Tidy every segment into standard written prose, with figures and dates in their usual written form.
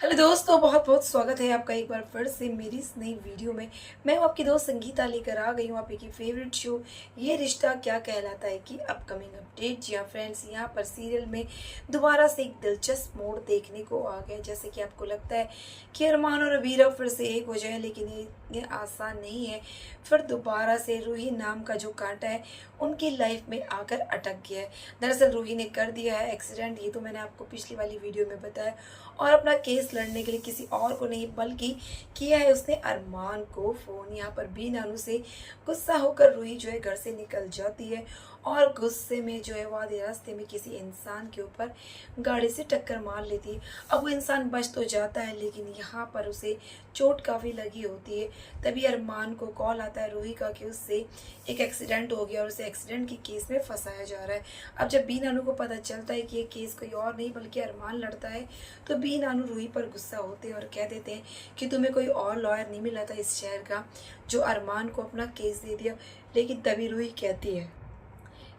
Hello दोस्तों, बहुत बहुत स्वागत है आपका एक बार फिर से मेरी इस नई वीडियो में। मैं हूं आपकी दोस्त संगीता, लेकर आ गई हूं आप की फेवरेट शो ये रिश्ता क्या कहलाता है की अपकमिंग अपडेट। जी हाँ फ्रेंड्स, यहाँ पर सीरियल में दोबारा से एक दिलचस्प मोड़ देखने को आ गया। जैसे कि आपको लगता है कि अरमान और अबीरा फिर से एक हो जाए, लेकिन ये आसान नहीं है। फिर दोबारा से रूही नाम का जो कांटा है उनकी लाइफ में आकर अटक गया है। दरअसल रूही ने कर दिया है एक्सीडेंट, ये तो मैंने आपको पिछली वाली वीडियो में बताया, और अपना केस लड़ने के लिए किसी और को नहीं बल्कि किया है उसने अरमान को फ़ोन। यहाँ पर बी नानू से गुस्सा होकर रूही जो है घर से निकल जाती है और गुस्से में जो है वो आधे रास्ते में किसी इंसान के ऊपर गाड़ी से टक्कर मार लेती है। अब वो इंसान बच तो जाता है, लेकिन यहाँ पर उसे चोट काफ़ी लगी होती है। तभी अरमान को कॉल आता है रूही का कि उससे एक एक्सीडेंट हो गया और उसे एक्सीडेंट की केस में फंसाया जा रहा है। अब जब बी नानू को पता चलता है कि ये केस कोई और नहीं बल्कि अरमान लड़ता है, तो बी नानू रूही पर गुस्सा होते हैं और कह देते हैं कि तुम्हें कोई और लॉयर नहीं मिला था इस शहर का जो अरमान को अपना केस दे दिया। लेकिन तभी रूही कहती है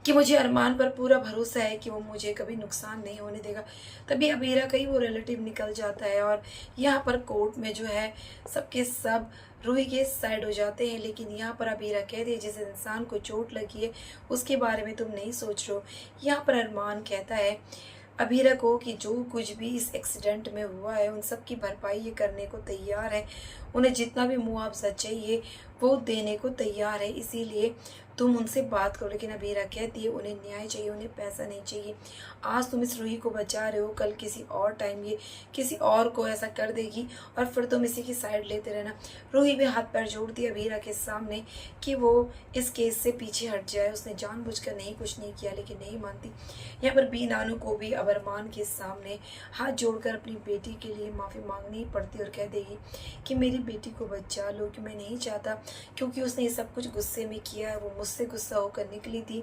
कि मुझे अरमान पर पूरा भरोसा है कि वो मुझे कभी नुकसान नहीं होने देगा। तभी अबीरा का ही वो रिलेटिव निकल जाता है और यहाँ पर कोर्ट में जो है सबके सब रूही के साइड हो जाते हैं। लेकिन यहाँ पर अबीरा कहती है जिस इंसान को चोट लगी है उसके बारे में तुम नहीं सोच रहे हो। यहाँ पर अरमान कहता है अबीरा को कि जो कुछ भी इस एक्सीडेंट में हुआ है उन सब की भरपाई ये करने को तैयार है। उन्हें जितना भी मुआवजा चाहिए वो देने को तैयार है, इसीलिए तुम उनसे बात करो। लेकिन अबीरा कहती है उन्हें न्याय चाहिए, उन्हें पैसा नहीं चाहिए। आज तुम इस रूही को बचा रहे हो, कल किसी और टाइम ये किसी और को ऐसा कर देगी और फिर तुम इसी की साइड लेते रहना। रूही भी हाथ पैर जोड़ती है अबीरा के सामने कि वो इस केस से पीछे हट जाए। उसने जानबूझकर नहीं कुछ नहीं किया, लेकिन नहीं मानती। यहाँ पर बी नानू को भी अब अरमान के सामने हाथ जोड़कर अपनी बेटी के लिए माफ़ी मांगनी पड़ती और कह देगी कि मेरी बेटी को बचा लो, कि मैं नहीं चाहता, क्योंकि उसने ये सब कुछ गुस्से में किया है, वो मुझसे गुस्सा होकर निकली थी,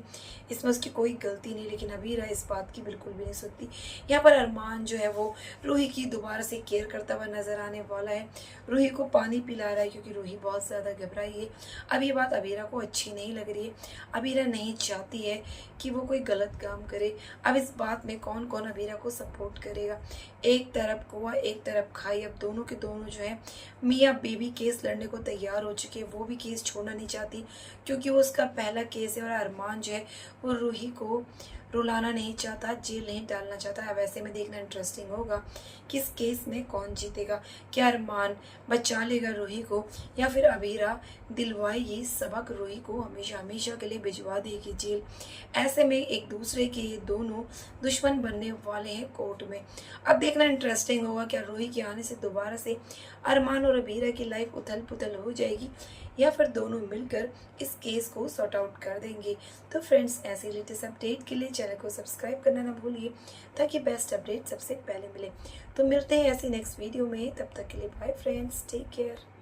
इसमें उसकी कोई गलती नहीं। लेकिन अबीरा इस बात की बिल्कुल भी नहीं सुनती। यहाँ पर अरमान जो है वो रूही की दोबारा से केयर करता हुआ नजर आने वाला है। रूही को पानी पिला रहा है क्योंकि रूही बहुत ज़्यादा घबराई है। अब ये बात अबीरा को अच्छी नहीं लग रही है। अबीरा नहीं चाहती है कि वो कोई गलत काम करे। अब इस बात में कौन कौन अबीरा को सपोर्ट करेगा। एक तरफ कुआ एक तरफ खाई, अब दोनों के दोनों जो है मियाँ बीवी केस लड़ने को तैयार हो चुके हैं। वो भी केस छोड़ना नहीं चाहती क्योंकि वो उसका पहला केस है और अरमान जो है वो रूही को रुलाना नहीं चाहता, जेल नहीं डालना चाहता। अब ऐसे में देखना इंटरेस्टिंग होगा कि इस केस में कौन जीतेगा। क्या अरमान बचा लेगा रूही को या फिर अबीरा दिलवाएगी सबक रूही को, हमेशा हमेशा के लिए भिजवा देगी जेल। ऐसे में एक दूसरे के ये दोनों दुश्मन बनने वाले हैं कोर्ट में। अब देखना इंटरेस्टिंग होगा क्या रूही के आने से दोबारा से अरमान और अबीरा की लाइफ उथल पुथल हो जाएगी या फिर दोनों मिलकर इस केस को सॉर्ट आउट कर देंगे। तो फ्रेंड्स, ऐसे लेटेस्ट अपडेट के लिए चैनल को सब्सक्राइब करना ना भूलिए ताकि बेस्ट अपडेट सबसे पहले मिले। तो मिलते हैं ऐसी नेक्स्ट वीडियो में, तब तक के लिए बाय फ्रेंड्स, टेक केयर।